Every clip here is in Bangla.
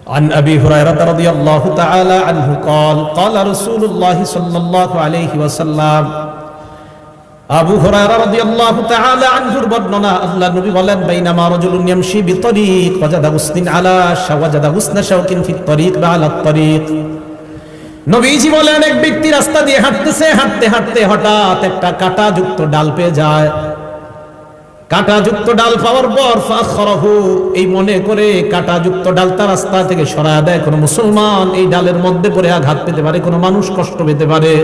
عن أبي هريرة رضي الله تعالى عنه قال قال رسول الله صلى الله عليه وسلم আবু হুরায়রা রাদিয়াল্লাহু তাআলা আনহুর বর্ণনা, আল্লাহ নবী বলেন, বাইনামা রাজুলুন ইয়ামশি বিতরিক ওয়াজাদা হুসনিন আলা শাওয়াজাদা হুসনা শাওকিন ফিত তরিক বা আলা তরিক। নবীজি বলেন, এক ব্যক্তি রাস্তা দিয়ে হাঁটতেছে, হাঁটতে হাঁটতে হঠাৎ একটা কাঁটাযুক্ত ডাল পেয়ে যায়। কাঁটাযুক্ত ডাল পাওয়ার পর ফাখরাহু, এই মনে করে কাঁটাযুক্ত ডালটা রাস্তা থেকে সরায় দেয়। কোন মুসলমান এই ডালের মধ্যে পড়ে আঘাত পেতে পারে, কোন মানুষ কষ্ট পেতে পারে।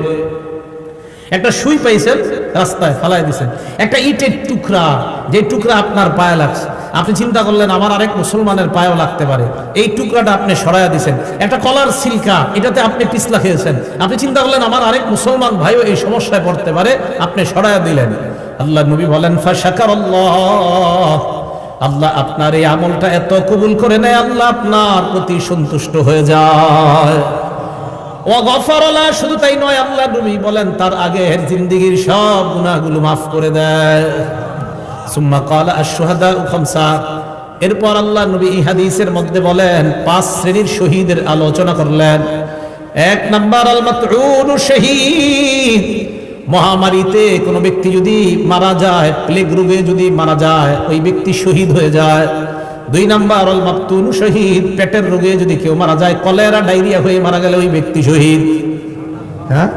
একটা সুই পাইছেন, রাস্তায় ফালাই দিয়েছেন, একটা ইটের টুকরা, যে টুকরা আপনার পায়ে লাগছে, আপনি চিন্তা করলেন আমার আরেক মুসলমানের পায়েও লাগতে পারে, এই টুকরাটা আপনি সরাইয়া দিয়েছেন। একটা কলার সিলকা, এটাতে আপনি পিছলা খেয়েছেন, আপনি চিন্তা করলেন আমার আরেক মুসলমান ভাইও এই সমস্যায় পড়তে পারে, আপনি সরাইয়া দিলেন। আল্লাহ নবী বলেন, ফাশাকারাল্লাহ, আল্লাহ আপনার এই আমলটা এত কবুল করে নেয়, আল্লাহ আপনার প্রতি সন্তুষ্ট হয়ে যায়। শুধু তাই নয়, আল্লাহ নবী বলেন তার আগের জিন্দেগীর সব গুনাহগুলো মাফ করে দেয়। সুম্মা ক্বালা আশ-শুহাদাউ খামসা, এরপর আল্লাহ নবী এই হাদিসের মধ্যে বলেন 5 শ্রেণীর শহীদের আলোচনা করলেন। 1 নাম্বার আল মাতউনু শহীদ, মহামারীতে কোনো ব্যক্তি যদি মারা যায়, প্লেগ রোগে যদি মারা যায়, ওই ব্যক্তি শহীদ হয়ে যায়। 2 নাম্বার আল মাবতুনু শহীদ, পেটের রোগে যদি কেউ মারা যায়, কলেরা ডায়রিয়া হয়ে মারা গেলে ওই ব্যক্তি শহীদ। হ্যাঁ,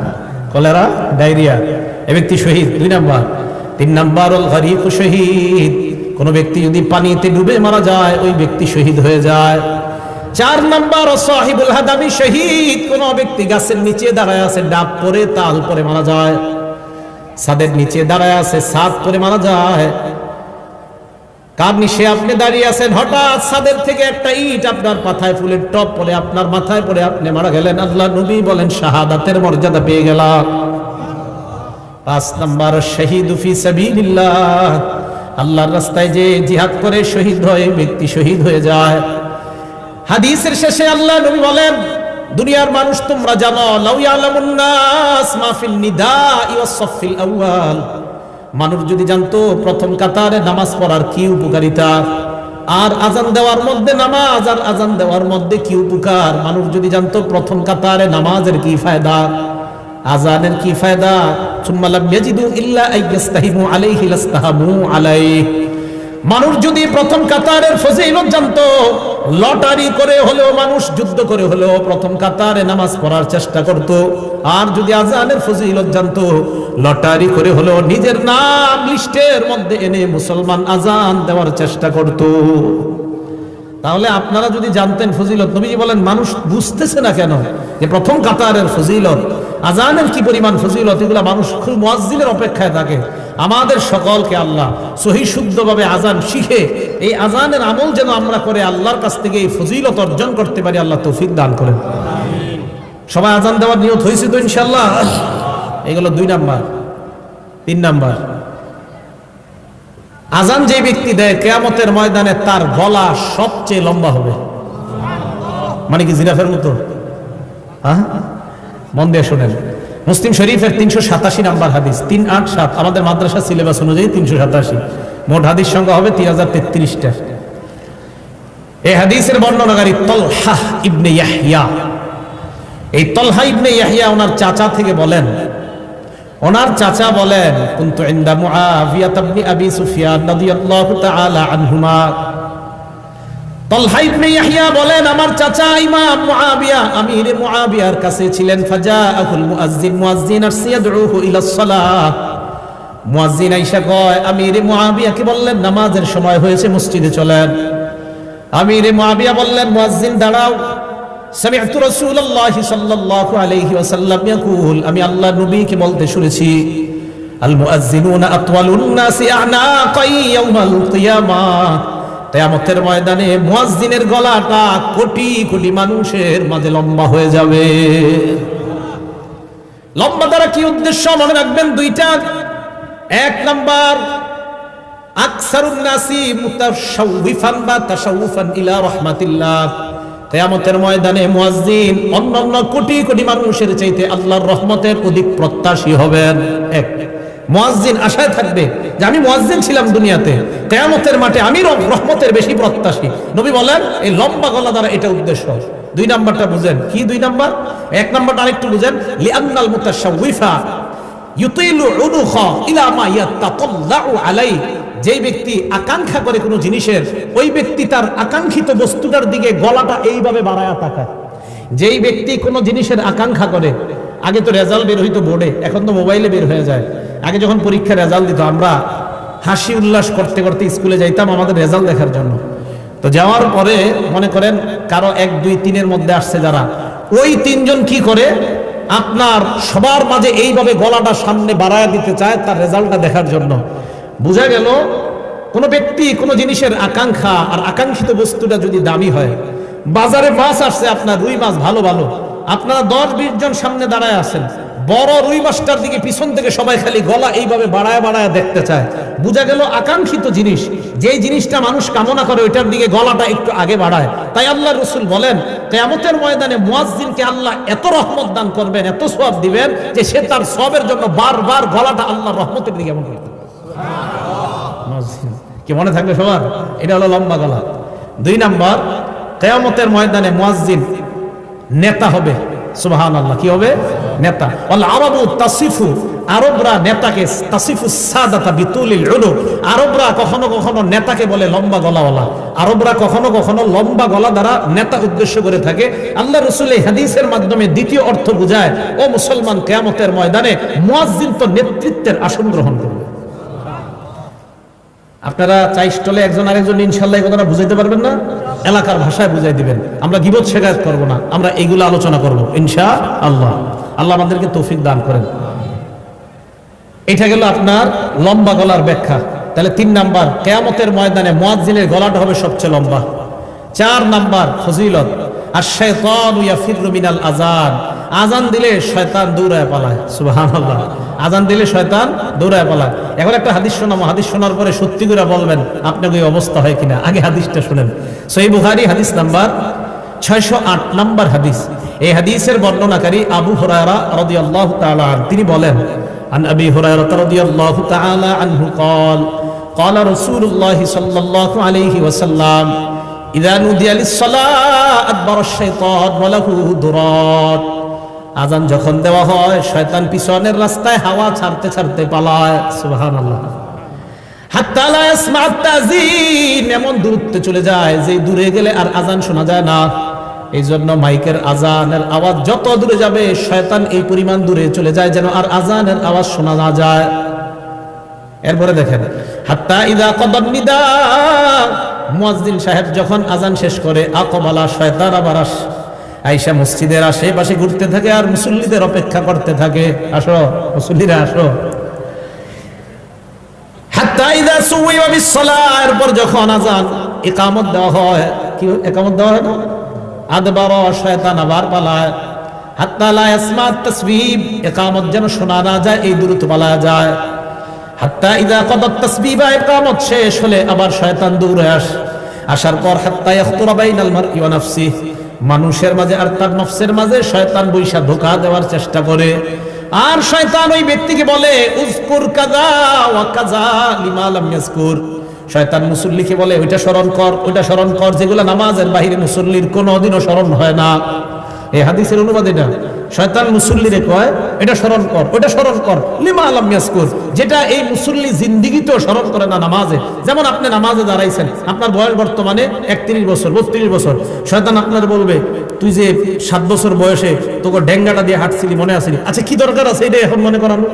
কলেরা ডায়রিয়া, এই ব্যক্তি শহীদ 2 নাম্বার। 3 নাম্বার আল গরীক শহীদ, কোন ব্যক্তি যদি পানিতে ডুবে মারা যায়, ওই ব্যক্তি শহীদ হয়ে যায়। 4 নাম্বার সাহিবুল হাদামি শহীদ, কোন ব্যক্তি গাছের নিচে দাঁড়ায় আছে, ডাব পরে তাল পরে মারা যায়, ছাদের নিচে দাঁড়ায় আছে, ছাদ পরে মারা যায়। কার নিচে আপনি দাঁড়িয়ে আছেন, হঠাৎ ছাদের থেকে একটা ইট আপনার মাথায়, ফুলের টপ পরে আপনার মাথায় পড়ে আপনি মারা গেলেন, আল্লাহ নবী বলেন শাহাদাতের মর্যাদা পেয়ে গেলাম। 5 নাম্বার শহীদু ফি সাবিলিল্লাহ, আল্লাহর রাস্তায় যে জিহাদ করে শহীদ হয়, ব্যক্তি শহীদ হয়ে যায়। হাদিসের শেষে আল্লাহ নবী বলেন, দুনিয়ার মানুষ তোমরা জানো, লাউ ইয়ালামুন নাস মা ফিল নিদাই ওয়াস সাফিল আউয়াল, মানুষ যদি জানতো প্রথম কাতারে নামাজ পড়ার কি উপকারিতা, আর আজান দেওয়ার মধ্যে নামাজ আর আজান দেওয়ার মধ্যে কি উপকার, মানুষ যদি জানতো প্রথম কাতারে নামাজের কি ফায়দা, আজানের কি ফায়দা, সুম্মা লাম ইয়াজিদু ইল্লা আইয়াস্তাহিমু আলাইহি লাস্তাহামু আলাইহি, মানুষ যদি প্রথম কাতারের ফজিলত জানতো, লটারি করে হলেও মানুষ যুদ্ধ করে হলেও প্রথম কাতারে নামাজ পড়ার চেষ্টা করত। আর যদি আজানের ফজিলত জানতো, লটারি করে হলেও নিজের নাম লিস্টের মধ্যে এনে মুসলমান আজান দেওয়ার চেষ্টা করত। তাহলে আপনারা যদি জানতেন ফজিলত, নবীজি বলেন মানুষ বুঝতেছে না কেন যে প্রথম কাতারের ফজিলত, আজানের কি পরিমাণ ফজিলত, এগুলা মানুষ খুব মুয়াজ্জিনের অপেক্ষায় থাকে। আমাদের সকলকে আল্লাহ সহি শুদ্ধভাবে আজান শিখে এই আজানের আমল যেন আমরা করে আল্লাহর কাছ থেকে এই ফজিলত অর্জন করতে পারি, আল্লাহ তৌফিক দান করেন। সবাই আজান দেওয়ার নিয়ত হয়েছে তো ইনশাআল্লাহ? এগুলো 2 নাম্বার। 3 নাম্বার, আজান যে ব্যক্তি দেয় কিয়ামতের ময়দানে তার গলা সবচেয়ে লম্বা হবে। মানে কি জিরাফের মতো? হ্যাঁ, মন দিয়ে শোনেন। মুসলিম শরীফের 387 নাম্বার হাদিস, 387, আমাদের মাদ্রাসা সিলেবাস অনুযায়ী 387, মোট হাদিস সংখ্যা হবে 3033টা। এই হাদিসের বর্ণনাকারী তলহা ইবনে ইয়াহইয়া। এই তলহা ইবনে ইয়াহইয়া ওনার চাচা থেকে বলেন, ওনার চাচা বলেন, কুনতু ইনদা মুআবিয়া ইবনে আবি সুফিয়ান রাদিয়াল্লাহু তাআলা আনহুমা। তলহা ইবনে ইয়াহইয়া বলেন, আমার চাচা ইমাম মুআবিয়া, আমির মুআবিয়ার কাছে ছিলেন। ফাজাআহুল মুয়াজ্জিন, মুয়াজ্জিন আসছে, ইয়াদউহু ইলাস সালাহ, মুয়াজ্জিন আইসা কয়, আমির মুআবিয়াকে বললেন নামাজের সময় হয়েছে, মসজিদে চলেন। আমির মুআবিয়া বললেন, মুয়াজ্জিন দাঁড়াও। সামি'তু রাসূলুল্লাহি সাল্লাল্লাহু আলাইহি ওয়াসাল্লাম ইয়াকুল, আমি আল্লাহর নবীকে বলতে শুনেছি, আল মুয়াজ্জিনুনা আতওয়ালুন নাসি আ'নাকাই ইয়াউমাল কিয়ামাহ, কিয়ামতের ময়দানে মুয়াজ্জিনের গলাটা কোটি কোটি মানুষের মাঝে লম্বা হয়ে যাবে। লম্বা দ্বারা কি উদ্দেশ্য মনে রাখবেন 2টা। 1 নাম্বার, আকসারুন নাসি মুতাশাউফান বা তাশাউফান ইলা রাহমাতিল্লাহ, কিয়ামতের ময়দানে মুয়াজ্জিন অন্যান্য কোটি কোটি মানুষের চাইতে আল্লাহর রহমতের অধিক প্রত্যাশী হবেন। 1 মুয়াজ্জিন আশায় থাকবে যে আমি মুয়াজ্জিন ছিলাম দুনিয়াতে, কিয়ামতের মাঠে আমি রহমতের বেশি প্রত্যাশী। নবী বলেন এই লম্বা গলা দ্বারা এটা উদ্দেশ্য। 2 নাম্বারটা বুঝেন কি 2 নাম্বার? 1 নাম্বারটা আরেকটু বুঝেন, লিআন্নাল মুতাশাউইফা ইউতিলু উনুখা ইলা মা ইয়াতাতাল্লাউ আলাই। যেই ব্যক্তি আকাঙ্ক্ষা করে কোনো জিনিসের, ওই ব্যক্তি তার আকাঙ্ক্ষিত বস্তুটার দিকে গলাটা এইভাবে বাড়ায়া তাকায়। যেই ব্যক্তি কোনো জিনিসের আকাঙ্ক্ষা করে, আগে তো রেজাল্ট বের হইতো বোর্ডে, এখন তো মোবাইলে বের হয়ে যায়। আগে যখন পরীক্ষার রেজাল্ট দিত আমরা হাসি উল্লাস করতে করতে স্কুলে যাইতাম আমাদের রেজাল্ট দেখার জন্য। তো যাওয়ার পরে মনে করেন কারো 1, 2, 3-এর মধ্যে আসছে যারা, ওই 3 জন কি করে আপনার সবার মাঝে এইভাবে গলাটা সামনে বাড়ায় দিতে চায় তার রেজাল্টটা দেখার জন্য। বোঝা গেল কোনো ব্যক্তি কোনো জিনিসের আকাঙ্ক্ষা আর আকাঙ্ক্ষিত বস্তুটা যদি দামি হয়, বাজারে মাছ আসছে আপনার রুই মাছ ভালো ভালো, আপনারা 10-20 জন সামনে দাঁড়ায় আছেন, বড় রুই মাছটার দিকে পিছন থেকে সবাই খালি গলা এইভাবে বাড়ায় বাড়ায় দেখতে চায়। বোঝা গেল আকাঙ্ক্ষিত জিনিস, যেই জিনিসটা মানুষ কামনা করে ওইটার দিকে গলাটা একটু আগে বাড়ায়। তাই আল্লাহ রাসূল বলেন কিয়ামতের ময়দানে মুয়াজ্জিনকে আল্লাহ এত রহমত দান করবেন, এত সওয়াব দিবেন যে সে তার সওয়াবের জন্য বারবার গলাটা আল্লাহর রহমতের দিকে এমন করতে কি মনে থাকবে সবার? এটা হলো লম্বা গলা। 2 নাম্বার, কিয়ামতের ময়দানে মুয়াজ্জিন নেতা হবে। সুবহানাল্লাহ, কি হবে? নেতা। ওয়াল আরাবু তাসিফু, আরবরা নেতাকে তাসিফু সাদাতা বিতুলিল উলু, আরবরা কখনো কখনো নেতাকে বলে লম্বা গলাওয়ালা। আরবরা কখনো কখনো লম্বা গলা দ্বারা নেতা উদ্দেশ্য করে থাকে। আল্লাহ রাসূল এই হাদিসের মাধ্যমে দ্বিতীয় অর্থ বুঝায়, ও মুসলমান, কিয়ামতের ময়দানে মুয়াজ্জিন তো নেতৃত্বের আসন গ্রহণ করবে। আপনারা চাই স্টলে একজন আরেকজন ইনশাআল্লাহ এই কথাটা বুঝাইতে পারবেন না? এলাকার ভাষায় বুঝাই দিবেন। আমরা গীবত শেখায়ত করব না, আমরা এইগুলো আলোচনা করব ইনশাআল্লাহ। আল্লাহ আমাদেরকে তৌফিক দান করেন। এটা গেল আপনার লম্বা গলার ব্যাখ্যা। তাহলে 3 নাম্বার, কিয়ামতের ময়দানে মুয়াজ্জিনের গলাটা হবে সবচেয়ে লম্বা। 4 নাম্বার ফজিলত, আশ-শাইতানু ইয়াফিরু মিনাল আযান, আজান দিলে শয়তান দৌড়ায় পালায়। সুবহানাল্লাহ, আজান দিলে শয়তান দৌড়ায় পালায়। এখন একটা হাদিস শোনাবো, হাদিস শোনার পরে সত্যি করে বলবেন আপনার ওই অবস্থা হয় কিনা। আগে হাদিসটা শুনেন। সহিহ বুখারী হাদিস নাম্বার 608 নাম্বার হাদিস। এই হাদিসের বর্ণনাকারী আবু হুরায়রা রাদিয়াল্লাহু তাআলা আনহু, তিনি বলেন, আন আবি হুরায়রা রাদিয়াল্লাহু তাআলা আনহু قال قال رسول الله صلى الله عليه وسلم إذا نودي للصلاة أدبر الشيطان وله درات। আজান যখন দেওয়া হয় শয়তান পিছনের রাস্তায় হাওয়া ছাড়তে ছাড়তে পালায়। সুবহানাল্লাহ। হাত্তা লা ইয়াসমা'ু তাযীন, এমন দূরত্বে চলে যায় যে দূরে গেলে আর আজান শোনা যায় না। এই জন্য মাইকের আজানের আওয়াজ যত দূরে যাবে শয়তান এই পরিমাণ দূরে চলে যায় যেন আর আজানের আওয়াজ শোনা না যায়। এরপরে দেখেন, হাত্তা ইযা কদান নিদা, মুয়াজ্জিন সাহেব যখন আজান শেষ করে, আকবালা, শয়তান আবার আয়েশা মসজিদের আশেপাশে ঘুরতে থাকে আর মুসল্লিদের অপেক্ষা করতে থাকে, আসো মুসল্লিরা আসো। হাত্তা ইযা সুওয়া বিস-সালাহ, এরপর যখন আজান ইকামত দেওয়া হয়, কি ইকামত দেওয়া হয় না, আদবার, শয়তান আবার পালায়। হাত্তা লা ইয়াসমা'ু তাসবিহ, ইকামত যেন শোনা না যায় এই দূরত্ব পালায় যায়। হাত্তা ইযা কদাত তাসবিহ, ইকামত শেষ হলে আবার শয়তান দৌড়ে আসার পর হাত্তা ইয়াখতুরা বাইনাল মারই ওয়া নাফসিহি, মানুষের মাঝে আর তার নফসের মাঝে শয়তান বৈশা ধোঁকা দেওয়ার চেষ্টা করে। আর শয়তান ওই ব্যক্তিকে বলে উযকুর কাযা ওয়া কাযা লিমা লাম ইয়াযকুর, শয়তান মুসল্লিকে বলে ওইটা স্মরণ কর, ওইটা স্মরণ কর, যেগুলো নামাজের বাইরে মুসল্লির কোনোদিনও স্মরণ হয় না। এই হাদিসের অনুবাদ এটা, শয়তান মুসল্লিরে কয় এটা স্মরণ কর, ওইটা স্মরণ কর, লিমা লাম ইয়াযকুর, যেটা এই মুসল্লি জিন্দেগিতেও স্মরণ করে না নামাজে। যেমন আপনি নামাজে দাঁড়াইছেন, আপনার বয়স বর্তমানে 31 বছর 32 বছর, শয়তান আপনার বলবে তুই যে 7 বছর বয়সে তোকে ডেঙ্গাটা দিয়ে হাঁটছিলি মনে আসেনি, আচ্ছা কি দরকার আছে এটা এখন মনে করানো?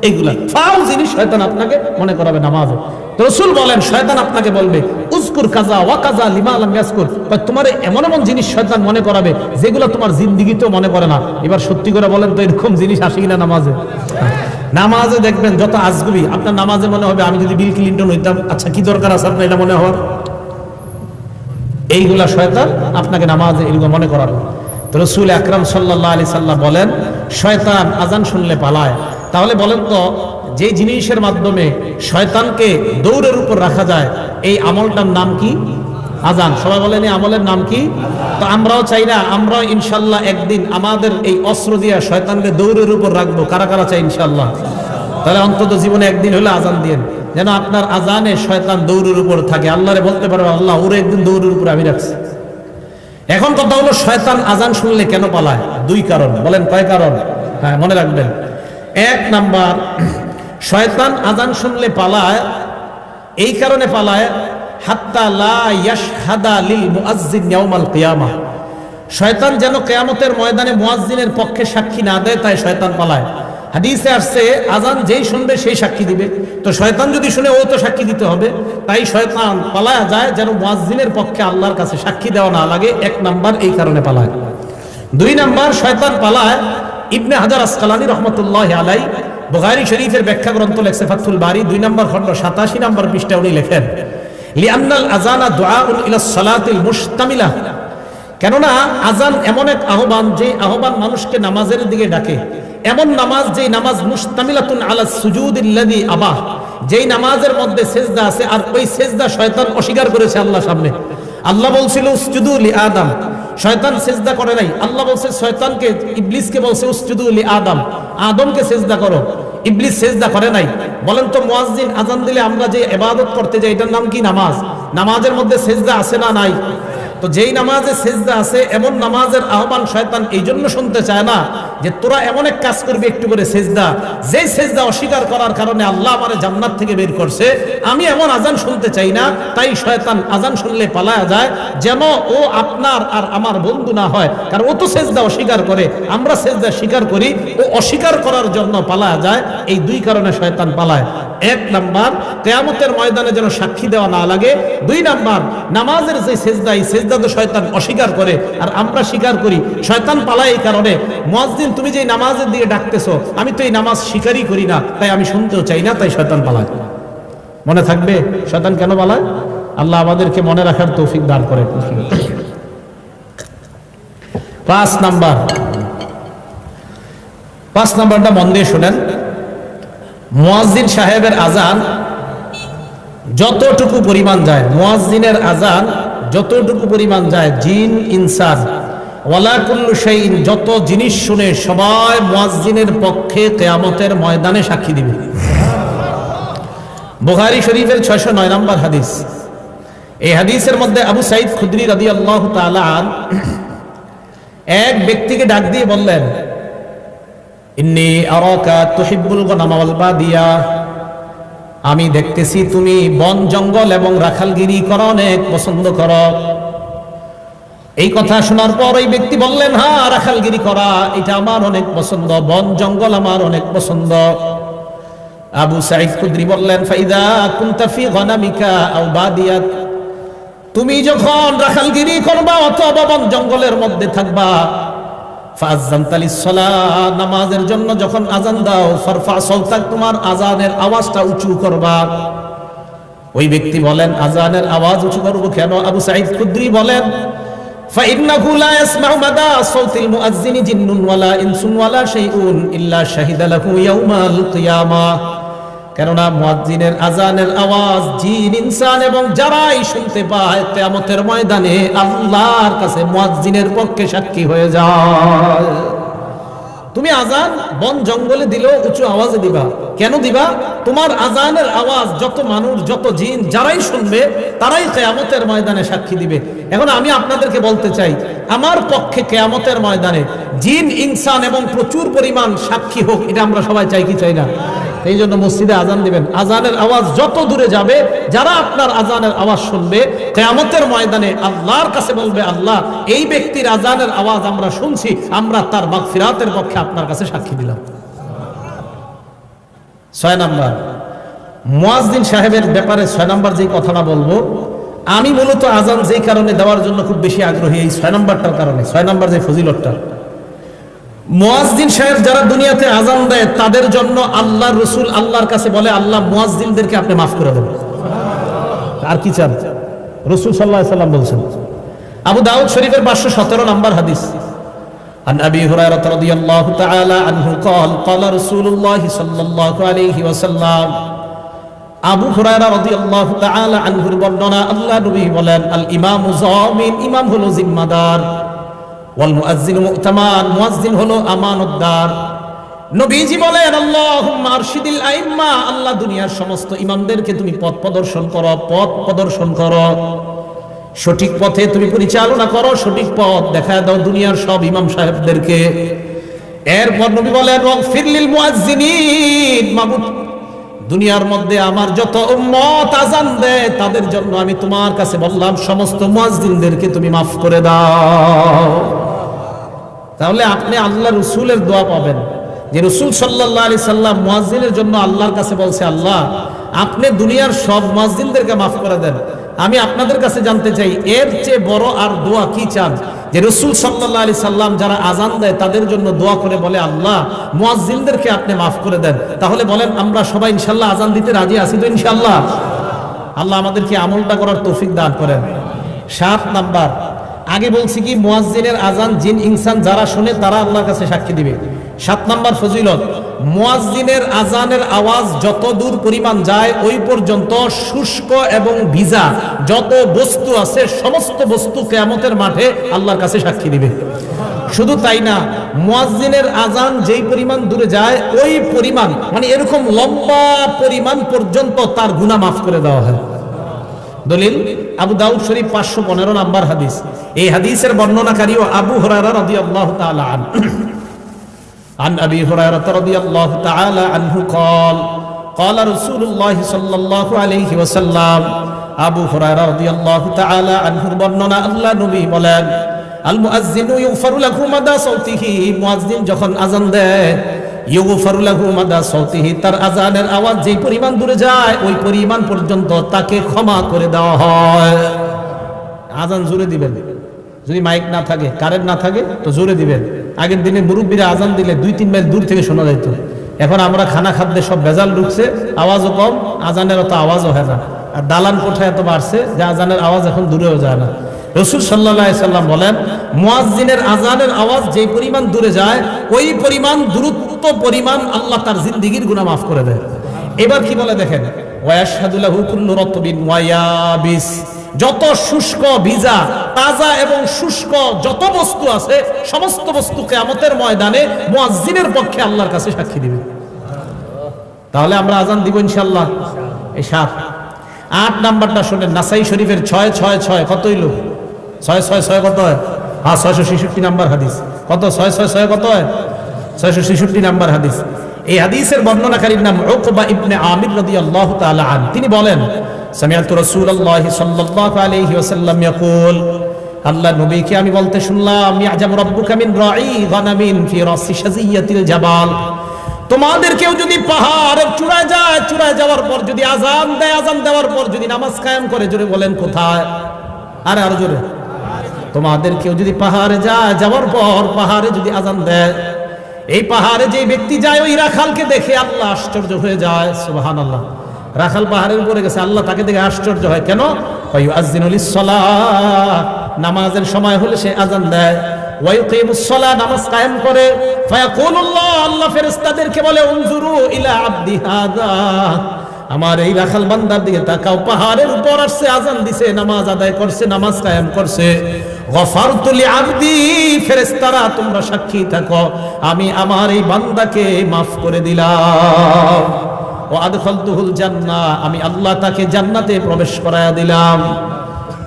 এইগুলা ফাউল জিনিস শয়তান আপনাকে মনে করাবে নামাজে। তো রাসূল বলেন শয়তান আপনাকে বলবে উযকুর কাযা ওয়া কাযা লিমা লাম ইয়াযকুর, তোমার এমন এমন জিনিস শয়তান মনে করাবে যেগুলো তোমার জিন্দেগিতেও মনে করে না। এবার সত্যি করে বলেন তো এরকম জিনিস আসে কিনা নামাজে? নামাজে দেখবেন যত আজগুবি, আপনার নামাজে মনে হবে আমি যদি বিল ক্লিনটন হইতাম, আচ্ছা কি দরকার আছে আপনার এটা মনে হওয়ার? এইগুলা শয়তান আপনাকে নামাজে এগুলো মনে করাবে। তো রাসূল আকরাম সাল্লাল্লাহু আলাইহি সাল্লাম বলেন শয়তান আজান শুনলে পালায়। তাহলে বলেন তো যে জিনিসের মাধ্যমে শয়তানকে দৌড়ের উপর রাখা যায় এই আমলটার নাম কি? আজান। সবাই বলেন এই আমলের নাম কি? তো আমরাও চাই না, আমরাও ইনশাআল্লাহ একদিন আমাদের এই অস্ত্র দিয়ে শয়তানকে দৌড়ের উপর রাখবো। কারা কারা চাই ইনশাআল্লাহ? তো তাহলে অন্তত জীবনে একদিন হলে আজান দিয়েন, যেন আপনার আজানে শয়তান দৌড়ের উপর থাকে, আল্লাহরে বলতে পারবে আল্লাহ ওরে একদিন দৌড়ের উপর আমি রাখছি। এখন কথা হলো শয়তান আজান শুনলে কেন পালায়? দুই কারণ। বলেন কয় কারণ? হ্যাঁ, মনে রাখবেন। এক নাম্বার, শয়তান আজান শুনলে পালায়, এই কারণে পালায় হাত্তা লা ইয়াশহাদা লিল মুআজ্জিন ইয়াউমাল কিয়ামা, শয়তান যেন কিয়ামতের ময়দানে মুয়াজ্জিনের পক্ষে সাক্ষী না দেয়, তাই শয়তান পালায়। হাদিসে আসছে আজান যেই শুনবে সেই সাক্ষী দিবে, তো শয়তান যদি শুনে ও তো সাক্ষী দিতে হবে, তাই শয়তান পালায়া যায় যেন মুয়াজ্জিনের পক্ষে আল্লাহর কাছে সাক্ষী দেওয়া না লাগে। এক নাম্বার এই কারণে পালায়। দুই নাম্বার, শয়তান পালায়, ইবনে হাজার আসকালানী রহমতুল্লাহ আলাই বুখারী শরীফের ব্যাখ্যা গ্রন্থ লেখছে ফাথুল বারী 2 নম্বর খণ্ড 87 নম্বর পৃষ্ঠা উনি লেখেন লিআন্নাল আযানা দুআউন ইলা সালাতিল মুশতামিলা, কেননা আজান এমন এক আহ্বান, যে আহ্বান মানুষকে নামাজের দিকে ডাকে। এমন নামাজ, যেই নামাজ মুশতামিলাতুন আলা সুজুদিল্লাযী আবাহ, যেই নামাজের মধ্যে সেজদা আছে, আর ওই সেজদা শয়তান অস্বীকার করেছে আল্লাহর সামনে। আল্লাহ বলছিল উসজুদু লি আদম, শয়তান সেজদা করে নাই। আল্লাহ বলছে শয়তানকে, ইবলিসকে বলছে উসজুদু লি আদম, আদমকে সেজদা করো। ইবলিস সেজদা করে নাই। বলেন তো মুয়াজ্জিন আজান দিলে আমরা যে ইবাদত করতে যাই এটার নাম কি? নামাজ। নামাজের মধ্যে সেজদা আছে না নাই? তো যেই নামাজে সেজদা আছে এমন নামাজের আহ্বান শয়তান এই জন্য শুনতে চায় না যে তোরা এমন এক কাজ করবি একটু করে সেজদা, যেই সেজদা অস্বীকার করার কারণে আল্লাহ আমারে জান্নাত থেকে বের করছে, আমি এমন আজান শুনতে চাই না। তাই শয়তান আজান শুনলে পালায়া যায় যেন ও আপনার আর আমার বন্ধু না হয়, কারণ ও তো সেজদা অস্বীকার করে, আমরা সেজদা স্বীকার করি, ও অস্বীকার করার জন্য পালায়া যায়। এই দুই কারণে শয়তান পালায়। এক নাম্বার, কিয়ামতের ময়দানে যেন সাক্ষী দেওয়া না লাগে। দুই নাম্বার, নামাজের যে সেজদা, এই সেজদা তো শয়তান অস্বীকার করে আর আমরা স্বীকার করি, শয়তান পালায় এই কারণে। মুয়াজ্জিন তুমি যে নামাজের দিকে ডাকতেছো, আমি তো এই নামাজ স্বীকারই করি না, তাই আমি শুনতেও চাই না, তাই শয়তান পালায়। মনে থাকবে শয়তান কেন পালায়? আল্লাহ আমাদেরকে মনে রাখার তৌফিক দান করে। 5 নাম্বারটা মন দিয়ে শুনেন। মুয়াজ্জিন সাহেবের আজান যতটুকু পরিমাণ যায়, মুয়াজ্জিনের আজান যতটুকু পরিমাণ যায়, জিন ইনসান ওয়ালা কুল্লু শাইইন, যত জিনিস শুনে সবাই মুয়াজ্জিনের পক্ষে কিয়ামতের ময়দানে সাক্ষী দিবে। বুখারী শরীফের 609 নম্বর হাদিস। এই হাদিসের মধ্যে আবু সাঈদ খুদরি রাদিয়াল্লাহু তাআলা এক ব্যক্তিকে ডাক দিয়ে বললেন, ইন্নী আরাকা তুহিব্বুল গনাম ওয়াল বাদিয়া, আমি দেখতেছি তুমি বন জঙ্গল এবং রাখালগিরি করা অনেক পছন্দ করো। এই কথা শোনার পর ওই ব্যক্তি বললেন, হ্যাঁ, রাখালগিরি করা এটা আমার অনেক পছন্দ, বন জঙ্গল আমার অনেক পছন্দ। আবু সাঈদ খুদরি বললেন, ফাইদা কুনতা ফি গনামিকা আও বাদিয়াত, তুমি যখন রাখালগিরি করবা অথবা বন জঙ্গলের মধ্যে থাকবা, ফাযানতালিস সালাত, নামাজের জন্য যখন আজান দাও, ফারফা সাওতাক, তোমার আজানের আওয়াজটা উঁচু করবা। ওই ব্যক্তি বলেন, আজানের আওয়াজ উঁচু করব কেন? আবু সাঈদ খুদরি বলেন, ফাইন্নাহু লা ইয়াসমাউ মাদা সাওতিল মুআজ্জিনি জিন্নুন ওয়ালা ইনসুন ওয়ালা শাইউন ইল্লা শাহিদা লাহু ইয়াউমাল কিয়ামাহ, কেননা মুয়াজ্জিনের আজানের আওয়াজ জিন ইনসান এবং যারাই শুনতে পায় কিয়ামতের ময়দানে আল্লাহর কাছে মুয়াজ্জিনের পক্ষে সাক্ষী হয়ে যায়। তুমি আজান বন জঙ্গলে দিলেও উঁচু আওয়াজে দিবা। কেন দিবা? তোমার আজানের আওয়াজ যত মানুষ, যত জিন যারাই শুনবে তারাই কিয়ামতের ময়দানে সাক্ষী দিবে। এখন আমি আপনাদেরকে বলতে চাই, আমার পক্ষে কিয়ামতের ময়দানে জিন ইনসান এবং প্রচুর পরিমাণ সাক্ষী হোক, এটা আমরা সবাই চাই কি চাই না? এই জন্য মসজিদে আজান দিবেন, আজানের আওয়াজ যত দূরে যাবে, যারা আপনার আজানের আওয়াজ শুনবে কিয়ামতের ময়দানে আল্লাহর কাছে বলবে, আল্লাহ এই ব্যক্তির আজানের আওয়াজ আমরা শুনছি, আমরা তার মাগফিরাতের পক্ষে আপনার কাছে সাক্ষী দিলাম। 6 নাম্বার, মুয়াজ্জিন সাহেবের ব্যাপারে 6 নাম্বার যে কথাটা বলবো, আমি মূলত আজান যেই কারণে দেওয়ার জন্য খুব বেশি আগ্রহী, এই 6 নাম্বারটার কারণে। 6 নাম্বার যে ফজিলতটা, মুয়াজ্জিন সাহেব যারা দুনিয়াতে আজান দেয় তাদের জন্য আল্লাহর রাসূল আল্লাহর কাছে বলে, আল্লাহ মুয়াজ্জিনদেরকে আপনি মাফ করে দেন। আর কি চান? রাসূল সাল্লাল্লাহু আলাইহি ওয়াসাল্লাম বলছেন। আবু দাউদ শরীফের 517 নম্বর হাদিস, আন আবি হুরায়রা রাদিয়াল্লাহু তাআলা আনহু قال قال رسول الله صلى الله عليه وسلم, আবু হুরায়রা রাদিয়াল্লাহু তাআলা আনহুর বর্ণনা, আল্লাহ নবী বলেন, আল ইমামু যামিন, ইমাম হলো জিম্মাদার, ওয়াল মুআজ্জিনু মু'তামান, মুয়াজ্জিন হলো আমানতদার। নবীজি বলেন আল্লাহুম্মা আরশিদিল আইম্মা, আল্লাহ দুনিয়ার সমস্ত ইমামদেরকে তুমি পথ প্রদর্শন করো, সঠিক পথে তুমি পরিচালনা করো, সঠিক পথ দেখায় দাও দুনিয়ার সব ইমাম সাহেবদেরকে। এরপর নবী বলেন ওয়াগফির লিল মুয়াজ্জিনিন, মাবুদ দুনিয়ার মধ্যে আমার যত উম্মত আযান দেয় তাদের জন্য আমি তোমার কাছে বললাম সমস্ত মুয়াজ্জিনদেরকে তুমি মাফ করে দাও। তাহলে আপনি আল্লাহ রাসূলের দোয়া পাবেন, যে রাসূল সাল্লাল্লাহু আলাইহি সাল্লাম মুয়াজ্জিনের জন্য আল্লাহর কাছে বলছে, আল্লাহ আপনি দুনিয়ার সব মুয়াজ্জিনদেরকে মাফ করে দেন। আমি আপনাদের কাছে জানতে চাই এর চেয়ে বড় আর দোয়া কি চান, যে রাসূল সাল্লাল্লাহু আলাইহি সাল্লাম যারা আযান দেয় তাদের জন্য দোয়া করে বলে আল্লাহ মুয়াজ্জিনদেরকে আপনি মাফ করে দেন। তাহলে বলেন আমরা সবাই ইনশাআল্লাহ আযান দিতে রাজি আছি তো? ইনশাআল্লাহ। আল্লাহ আমাদেরকে আমলটা করার তৌফিক দান করেন। 7 নাম্বার, আগে বলছি কি মুয়াজ্জিনের আযান জিন ইনসান যারা শুনে তারা আল্লাহর কাছে সাক্ষী দিবে। 7 নাম্বার ফজিলত, মুয়াজ্জিনের আযানের আওয়াজ যত দূর পরিমাণ যায় ওই পর্যন্ত শুষ্ক এবং ভিজা যত বস্তু আছে সমস্ত বস্তু কিয়ামতের মাঠে আল্লাহর কাছে সাক্ষী দিবে। শুধু তাই না, মুয়াজ্জিনের আযান যেই পরিমাণ দূরে যায় ওই পরিমাণ মানে এরকম লম্বা পরিমাণ পর্যন্ত তার গুনাহ মাফ করে দেওয়া হয়। দলিল আবু দাউদ শরীফ 515 নাম্বার হাদিস। এই হাদিসের বর্ণনাকারীও আবু হুরায়রা রাদিয়াল্লাহু তাআলা আনহু। عن أبي هريرة رضي الله تعالى عنه قال قال رسول الله صلى الله عليه وسلم আবু হুরায়রা রাদিয়াল্লাহু তাআলা আনহুর বর্ণনা, আল্লাহ নবী বলেন আল মুয়াজ্জিনু ইগফারু লাহু মাদা সাউতিহি, মুয়াজ্জিন যখন আযান দেয় ইগফারু লাহু মাদা সাউতিহি, তার আযানের আওয়াজ যেই পরিমাণ দূরে যায় ওই পরিমাণ পর্যন্ত তাকে ক্ষমা করে দেওয়া হয়। আযান জোরে দিবেন, যদি মাইক না থাকে কারেন্ট না থাকে তো জোরে দিবেন। আগের দিনে মুরব্বীরা আযান দিলে 2-3 মাইল দূর থেকে শোনা যেত। এখন আমরা খানা খাদ্যে সব ভেজাল ঢুকছে, আওয়াজও কম, আযানের অত আওয়াজও হয় না। আর দালান কোঠা এত বাড়ছে যে আযানের আওয়াজ এখন দূরেও যায় না। রাসূল সাল্লাল্লাহু আলাইহি সাল্লাম বলেন মুয়াজ্জিনের আযানের আওয়াজ যেই পরিমাণ দূরে যায় ওই পরিমাণ দূরত্ব পরিমাণ আল্লাহ তার জিন্দেগীর গুনাহ মাফ করে দেয়। এবার কি বলে দেখেন, ওয়ায়াশহাদু লাহু কুল্লু রাতবিন ওয়া ইয়াবিস, যত শুষ্ক ভিজা তাজা এবং শুষ্ক যত বস্তু আছে সমস্ত বস্তু কিয়ামতের ময়দানে মুয়াজ্জিনের পক্ষে আল্লাহর কাছে সাক্ষী দিবে। তাহলে আমরা আযান দিব ইনশাআল্লাহ। এই 7। 8 নাম্বারটা শুনেন, নাসাই শরীফের 666 কত হইল? 666 কত হয়? 666 নাম্বার হাদিস। কত? 666 কত হয়? 666 নাম্বার হাদিস। এই হাদিসের বর্ণনাকারীর নাম উকবা ইবনে আমির রাদিয়াল্লাহু তাআলা আন। তিনি বলেন সামিআতু রাসূলুল্লাহি সাল্লাল্লাহু আলাইহি ওয়াসাল্লাম ইয়াকুল, আল্লাহ নবীকে আমি বলতে শুনলাম ইয়াজাবু রাব্বুকা মিন রাঈ গানামিন ফি রাসি শাজিয়াতিল জাবাল, তোমাদের কেউ যদি পাহাড়ের চূড়ায় যায়, চূড়ায় যাওয়ার পর যদি আযান দেয়, আযান দেওয়ার পর যদি নামাজ কায়েম করে, জোরে বলেন কোথায়? আরে আরো জোরে। তোমাদের কেউ যদি পাহাড়ে যায়, যাওয়ার পর পাহাড়ে যদি আযান দেয়, এই পাহাড়ে যে ব্যক্তি যায় ওই রাখালকে দেখে আল্লাহ আশ্চর্য হয়ে যায়। সুবহানাল্লাহ। রাখাল পাহাড়ের উপরে গেছে, আল্লাহ তাকে দেখে আশ্চর্য হয়। কেন? ওয়ায়ুআযযিনু লিস-সালাহ, নামাজের সময় হলে সে আযান দেয়। ওয়ায়ুকিমুস সালাহ, নামাজ কায়েম করে। ফায়াকুলুল্লাহ, আল্লাহ ফেরেশতাদেরকে বলে উনজুরু ইলা আবদি হাযা, আমার এই রাখাল বান্দার দিকে তাকাও, পাহাড়ের উপর আসছে, আযান দিছে, নামাজ আদায় করছে, নামাজ কায়েম করছে। গফারতু লিআবদি, ফেরেশতারা তোমরা সাক্ষী থাকো আমি আমার এই বান্দাকে maaf করে দিলাম। ওয়া আদখালতুহুল জান্নাহ, আমি আল্লাহ তাকে জান্নাতে প্রবেশ করায়া দিলাম।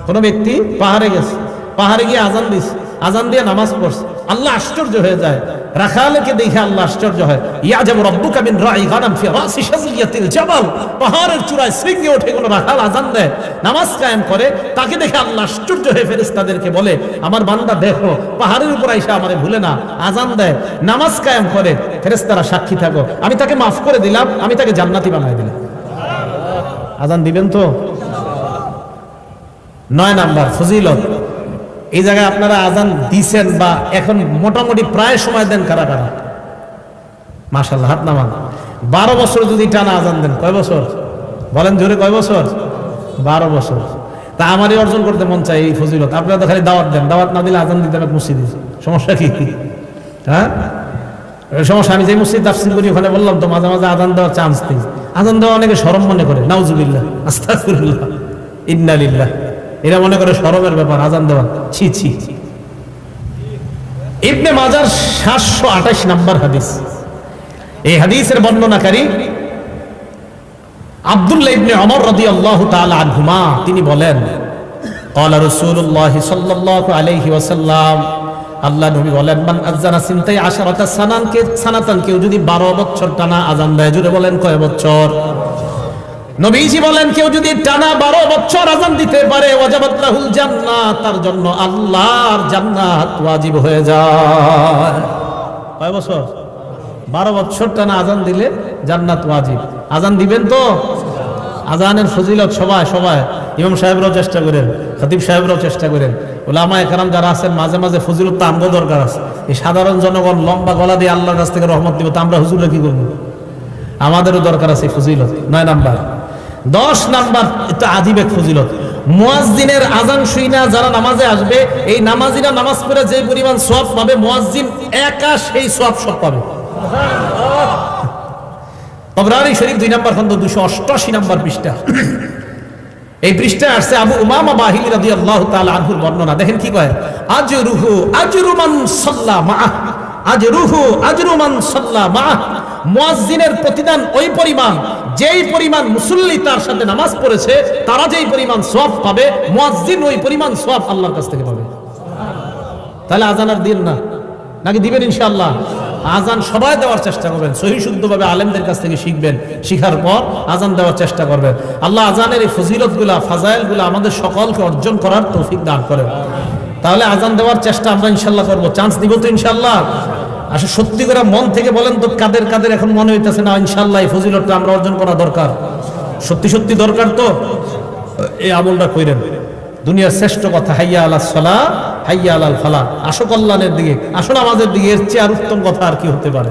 কোন ব্যক্তি পাহাড়ে গেছে, পাহাড়ে গিয়ে আযান দিছে, আযান দিয়ে নামাজ পড়ছে, আল্লাহ আশ্চর্য হয়ে যায়। রাখালকে দেখে আল্লাহ আশ্চর্য হয়। ইয়াজাবু রাব্বুকা মিন রাঈ গানাম ফি রাসি শাজিয়াতিল জাবাল, পাহাড়ের চূড়ায় শৃঙ্গে ওঠে কোন রাখাল আযান দেয়, নামাজ কায়েম করে, তাকে দেখে আল্লাহ আশ্চর্য হয়ে ফেরেশতাদেরকে বলে আমার বান্দা দেখো পাহাড়ের উপর আইসা আমারে ভুলে না, আযান দেয়, নামাজ কায়েম করে, ফেরেশতারা সাক্ষী থাকো আমি তাকে মাফ করে দিলাম, আমি তাকে জান্নাতি বানাই দিলাম। আযান দিবেন তো? 9 নাম্বার ফজিলত, এই জায়গায় আপনারা আযান দিছেন বা এখন মোটামুটি প্রায় সময় দেন কারা কারা? মাশাআল্লাহ, হাত নামান। 12 বছর যদি টানা আযান দেন, কয় বছর বলেন জোরে, কয় বছর? 12 বছর। তা আমারই অর্জন করতে মন চাই এই ফজিলত। আপনারা তো খালি দাওয়াত দেন, দাওয়াত না দিলে আযান দিতে হবে মসজিদে, সমস্যা কি? হ্যাঁ সমস্যা। আমি যে মসজিদ তাফসীর করি ওখানে বললাম তো মাঝে মাঝে আযান দেওয়ার চান্স দিই। আযান দেওয়া অনেকে শরম মনে করে, নাউজুবিল্লাহ, আস্তাগফিরুল্লাহ, ইন্না লিল্লাহ, এরা মনে করে শরমের ব্যাপার আযান দেওয়া, ছি ছি। ইবনে মাজার 728 নাম্বার হাদিস, এই হাদিসের বর্ণনাকারী আব্দুল্লাহ ইবনে ওমর রাদিয়াল্লাহু তাআলা আনহুমা তিনি বলেন, ক্বালা রাসূলুল্লাহ সাল্লাল্লাহু আলাইহি ওয়াসাল্লাম, আল্লাহ নবী বলেন, মান আযানা সিনতাই আশারাতা সানাতান, কেউ যদি 12 বছর টানা আযান দেয়, জুড়ে বলেন কয় বছর? নবীজি বলেন, কেউ যদি টানা 12 বছর আযান দিতে পারে, ওয়াজাবাত লাহুল জান্নাত, তার জন্য আল্লাহর জান্নাত ওয়াজিব হয়ে যায়। কয় বছর? 12 বছর টানা আযান দিলে জান্নাত ওয়াজিব। আযান দিবেন তো? আযানের ফজিলত সবাই ইমাম সাহেবরাও চেষ্টা করেন, খতিব সাহেবরাও চেষ্টা করেন, উলামায়ে কেরাম যারা আছেন মাঝে মাঝে ফজিলত তো আমগো দরকার আছে। এই সাধারণ জনগণ লম্বা গলা দিয়ে আল্লাহর কাছ থেকে রহমত দিব, তো আমরা হুজুররা কি করবো? আমাদেরও দরকার আছে ফজিলত। 9 নাম্বার। 10 নাম্বার, এটা আজীব এক ফজিলত। মুয়াজ্জিনের আযান শুইনা যারা নামাজে আসবে, এই নামাজিরা নামাজ পড়ে যে পরিমাণ সওয়াব পাবে, মুয়াজ্জিন একা সেই সওয়াব সব পাবে। তাবরানী শরীফ 2 নাম্বার খন্ড 288 নাম্বার পৃষ্ঠা। এই পৃষ্ঠায় আসছে আবু উমামা বাহিলী রাদিয়াল্লাহু তাআলা আনহুর বর্ণনা। দেখেন কি কয়, আজরুহু আজরু মান সাল্লা মাআহ, আজরুহু আজরু মান সাল্লা মাআহ। মুয়াজ্জিনের প্রতিদান ওই পরিমাণ, যেই পরিমাণ মুসল্লি তার সাথে নামাজ পড়েছে, তারা যেই পরিমাণ সওয়াব পাবে, মুয়াজ্জিন ওই পরিমাণ সওয়াব আল্লাহর কাছ থেকে পাবে। তাহলে আযান আর দিন না, নাকি দিবেন? ইনশাআল্লাহ আযান সবাই দেওয়ার চেষ্টা করবেন, সহি শুদ্ধভাবে আলেমদের কাছ থেকে শিখবেন, শিখার পর আযান দেওয়ার চেষ্টা করবেন। আল্লাহ আযানের এই ফজিলতগুলা, ফাজাইলগুলা আমাদের সকলকে অর্জন করার তৌফিক দান করেন। তাহলে আযান দেওয়ার চেষ্টা আমরা ইনশাআল্লাহ করব। চান্স দিব তো ইনশাআল্লাহ? আসলে সত্যি করে মন থেকে বলেন তো, কাদের কাদের এখন মনে হইতেছে না ইনশাআল্লাহ এই ফজিলতটা আমরা অর্জন করা দরকার? সত্যি দরকার তো? এই আমলটা কইরেন। দুনিয়ার শ্রেষ্ঠ কথা, হাইয়া আলাস সালাহ হাইয়া আলাল ফালাহ। আসো কল্যাণের দিকে, আসো নামাজের দিকে, এর চেয়ে আর উত্তম কথা আর কি হতে পারে?